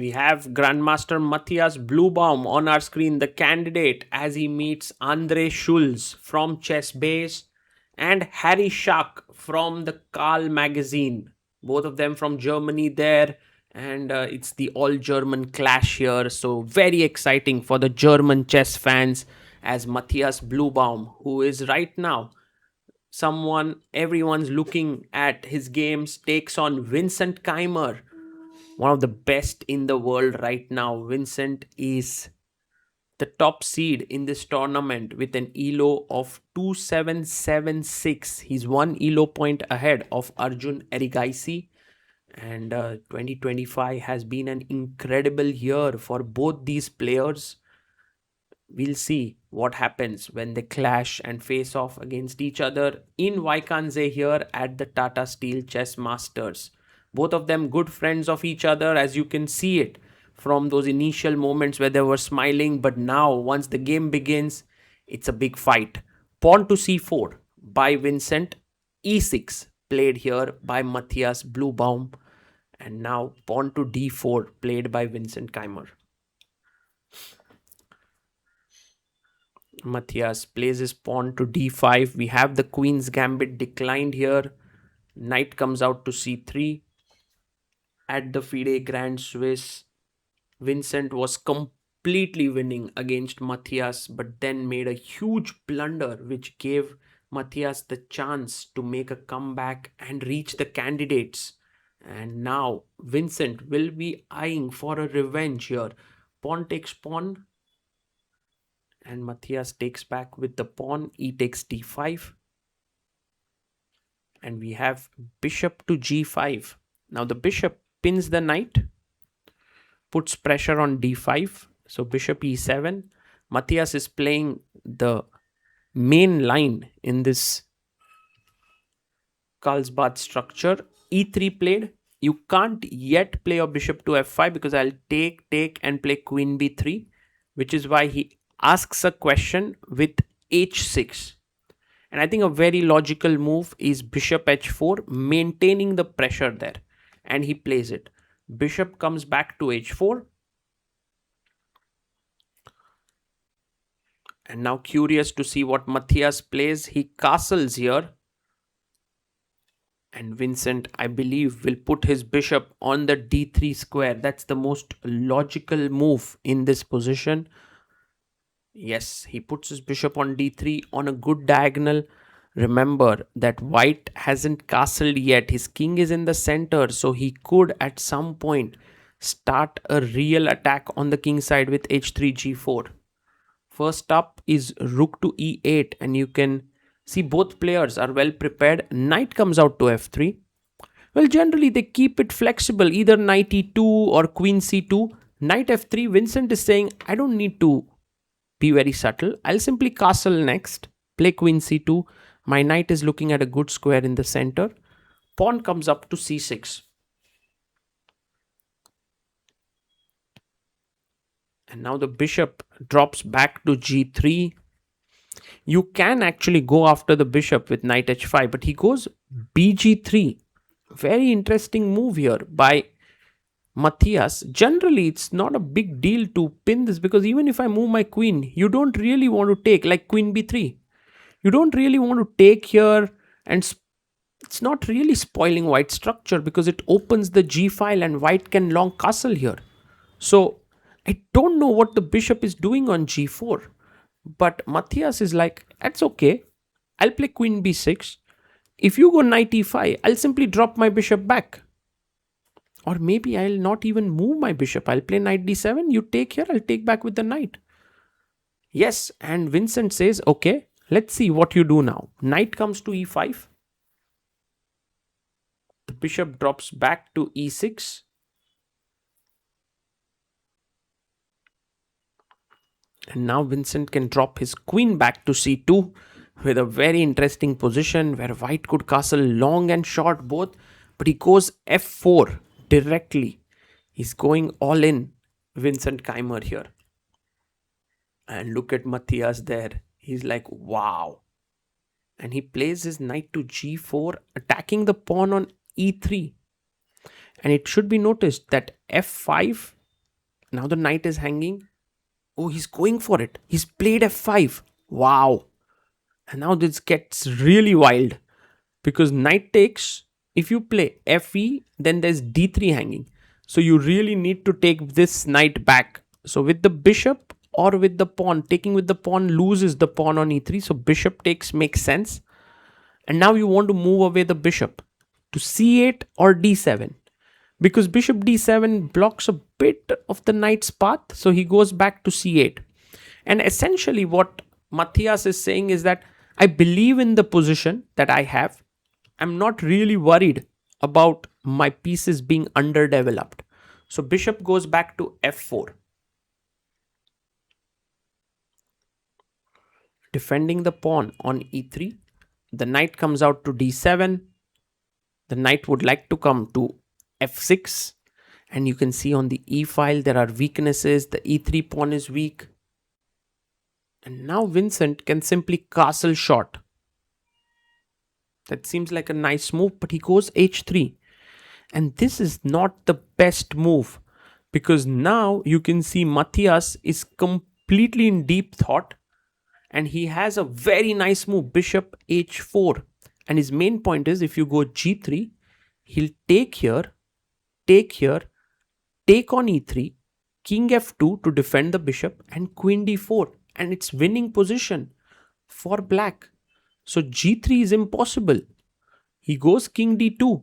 We have Grandmaster Matthias Bluebaum on our screen, the candidate, as he meets Andre Schulz from ChessBase and Harry Schack from the Karl magazine. Both of them from Germany there, and it's the all-German clash here. So very exciting for the German chess fans, as Matthias Bluebaum, who is right now someone everyone's looking at his games, takes on Vincent Keymer, one of the best in the world right now. Vincent is the top seed in this tournament with an elo of 2776. He's one elo point ahead of Arjun Erigaisi. And 2025 has been an incredible year for both these players. We'll see what happens when they clash and face off against each other in Vaikanze here at the Tata Steel Chess Masters. Both of them good friends of each other, as you can see it from those initial moments where they were smiling. But now, once the game begins, it's a big fight. Pawn to c4 by Vincent, e6 played here by Matthias Bluebaum, and now pawn to d4 played by Vincent Keymer. Matthias plays his pawn to d5. We have the queen's gambit declined here. Knight comes out to c3. At the FIDE Grand Swiss, Vincent was completely winning against Matthias, but then made a huge blunder which gave Matthias the chance to make a comeback and reach the candidates. And now Vincent will be eyeing for a revenge here. Pawn takes pawn, and Matthias takes back with the pawn. E takes d5, and we have bishop to g5. Now the bishop pins the knight, puts pressure on d5. So bishop e7. Matthias is playing the main line in this Karlsbad structure. e3 played. You can't yet play your bishop to f5 because I'll take and play queen b3, which is why he asks a question with h6. And I think a very logical move is bishop h4, maintaining the pressure there. And he plays it. Bishop comes back to h4. And now curious to see what Matthias plays. He castles here. And Vincent, I believe, will put his bishop on the d3 square. That's the most logical move in this position. Yes, he puts his bishop on d3 on a good diagonal. Remember that white hasn't castled yet. His king is in the center, so he could at some point start a real attack on the king side with h3 g4. First up is rook to e8, and you can see both players are well prepared. Knight comes out to f3. Well, generally they keep it flexible, either knight e2 or queen c2. Knight f3, Vincent is saying, I don't need to be very subtle. I'll simply castle next, play queen c2. My knight is looking at a good square in the center. Pawn comes up to c6. And now the bishop drops back to g3. You can actually go after the bishop with knight h5, but he goes bg3. Very interesting move here by Matthias. Generally, it's not a big deal to pin this because even if I move my queen, you don't really want to take, like queen b3. You don't really want to take here, and it's not really spoiling white structure because it opens the g file and white can long castle here. So I don't know what the bishop is doing on g4. But Matthias is like, that's okay. I'll play queen b6. If you go knight e5, I'll simply drop my bishop back. Or maybe I'll not even move my bishop. I'll play knight d7. You take here, I'll take back with the knight. Yes, and Vincent says, okay, let's see what you do now. Knight comes to e5. The bishop drops back to e6. And now Vincent can drop his queen back to c2 with a very interesting position where white could castle long and short both. But he goes f4 directly. He's going all in, Vincent Keymer here. And look at Matthias there. He's like, wow. And he plays his knight to g4, attacking the pawn on e3. And it should be noticed that f5 Now the knight is hanging. Oh, he's going for it. He's played f5. Wow. And now this gets really wild because knight takes. If you play fe, then there's d3 hanging. So you really need to take this knight back. So with the bishop or with the pawn, taking with the pawn loses the pawn on e3. So bishop takes makes sense. And now you want to move away the bishop to c8 or d7. Because bishop d7 blocks a bit of the knight's path. So he goes back to c8. And essentially what Matthias is saying is that I believe in the position that I have. I'm not really worried about my pieces being underdeveloped. So bishop goes back to f4. Defending the pawn on e3. The knight comes out to d7. The knight would like to come to f6. And you can see on the e file there are weaknesses. The e3 pawn is weak. And now Vincent can simply castle shot. That seems like a nice move, but he goes h3. And this is not the best move because now you can see Matthias is completely in deep thought and he has a very nice move, bishop h4. And his main point is if you go g3, he'll take here, take here, take on e3, king f2 to defend the bishop and queen d4. And it's winning position for black. So g3 is impossible. He goes king d2.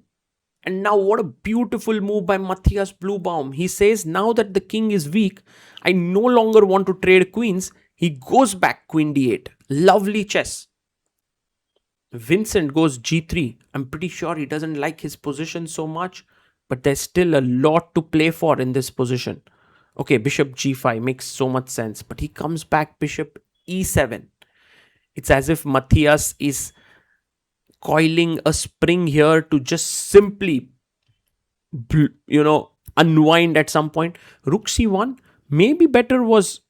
And now what a beautiful move by Matthias Bluebaum. He says now that the king is weak, I no longer want to trade queens. He goes back queen d8. Lovely chess. Vincent goes g3. I'm pretty sure he doesn't like his position so much, but there's still a lot to play for in this position. Okay, bishop g5 makes so much sense, but he comes back bishop e7. It's as if Matthias is coiling a spring here to just simply, unwind at some point. Rook c1, maybe better was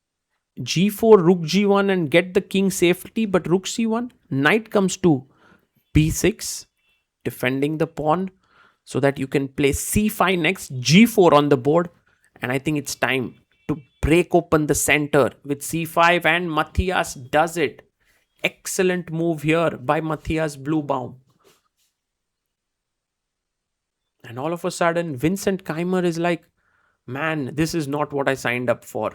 g4, rook g1 and get the king safely, but rook c1, knight comes to b6, defending the pawn so that you can play c5 next, g4 on the board. And I think it's time to break open the center with c5 and Matthias does it. Excellent move here by Matthias Bluebaum. And all of a sudden, Vincent Keymer is like, man, this is not what I signed up for.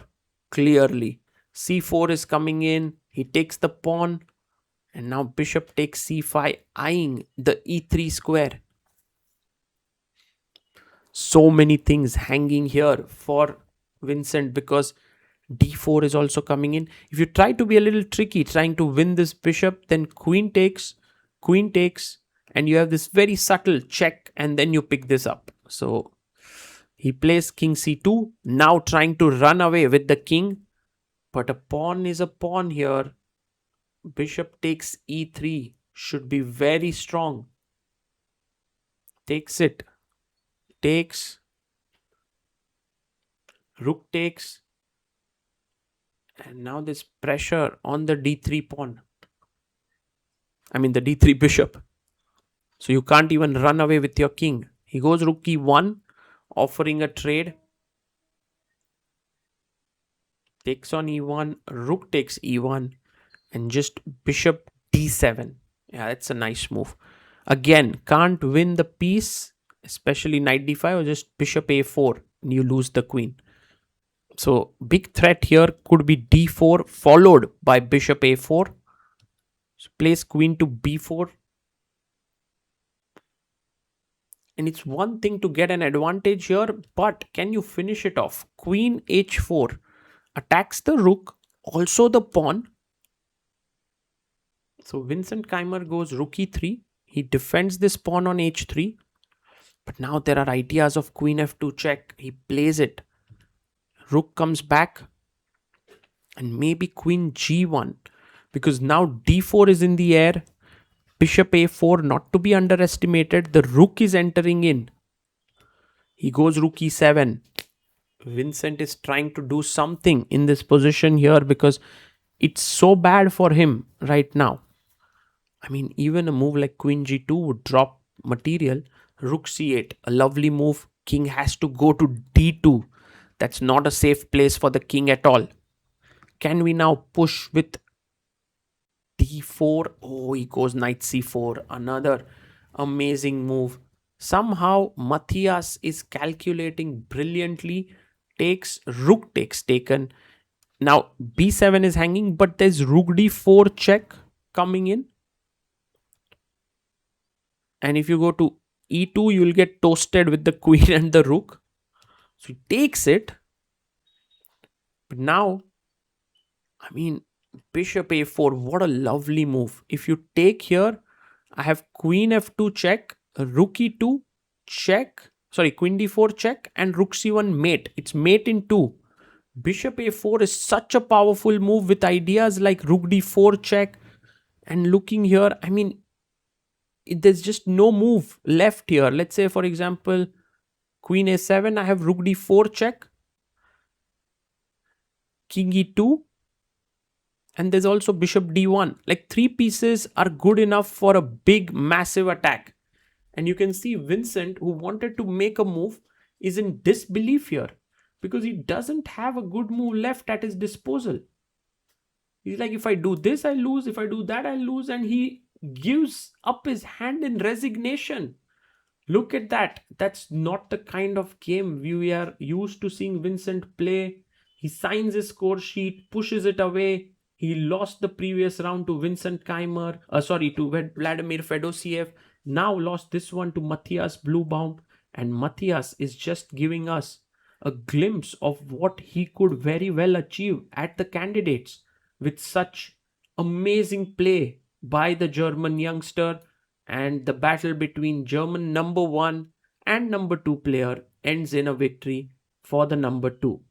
Clearly, c4 is coming in. He takes the pawn. And now bishop takes c5, eyeing the e3 square. So many things hanging here for Vincent because d4 is also coming in. If you try to be a little tricky trying to win this bishop, then queen takes, and you have this very subtle check and then you pick this up. So he plays king c2, now trying to run away with the king, but a pawn is a pawn here. Bishop takes e3, should be very strong. Takes it, takes, rook takes, and now this pressure on the d3 pawn. I mean the d3 bishop. So you can't even run away with your king. He goes rook e1, offering a trade. Takes on e1, rook takes e1, and just bishop d7. Yeah, that's a nice move. Again, can't win the piece, especially knight d5 or just bishop a4, and you lose the queen. So big threat here could be d4 followed by bishop a4. So place queen to b4. And it's one thing to get an advantage here, but can you finish it off? Queen h4 attacks the rook, also the pawn. So Vincent Keymer goes rook e3. He defends this pawn on h3. But now there are ideas of queen f2 check. He plays it. Rook comes back. And maybe queen g1. Because now d4 is in the air. Bishop a4 not to be underestimated. The rook is entering in. He goes rook e7. Vincent is trying to do something in this position here because it's so bad for him right now. I mean, even a move like queen g2 would drop material. Rook c8, a lovely move. King has to go to d2. That's not a safe place for the king at all. Can we now push with d4? Oh, he goes knight c4. Another amazing move. Somehow, Matthias is calculating brilliantly. Takes rook takes taken. Now, b7 is hanging, but there's rook d4 check coming in. And if you go to e2, you'll get toasted with the queen and the rook. So he takes it. But now, I mean, bishop a4, what a lovely move. If you take here, I have queen f2 check, rook e2 check, sorry, queen d4 check, and rook c1 mate. It's mate in 2. Bishop a4 is such a powerful move with ideas like rook d4 check. And looking here, I mean, there's just no move left here. Let's say, for example, queen a7, I have rook d4 check, king e2, and there's also bishop d1. Like 3 pieces are good enough for a big, massive attack. And you can see Vincent, who wanted to make a move, is in disbelief here because he doesn't have a good move left at his disposal. He's like, if I do this, I lose. If I do that, I lose. And he gives up his hand in resignation. Look at that. That's not the kind of game we are used to seeing Vincent play. He signs his score sheet, pushes it away. He lost the previous round to Vincent Keymer, to Vladimir Fedosiev. Now lost this one to Matthias Bluebaum. And Matthias is just giving us a glimpse of what he could very well achieve at the candidates with such amazing play by the German youngster. And the battle between German number 1 and number 2 player ends in a victory for the number 2.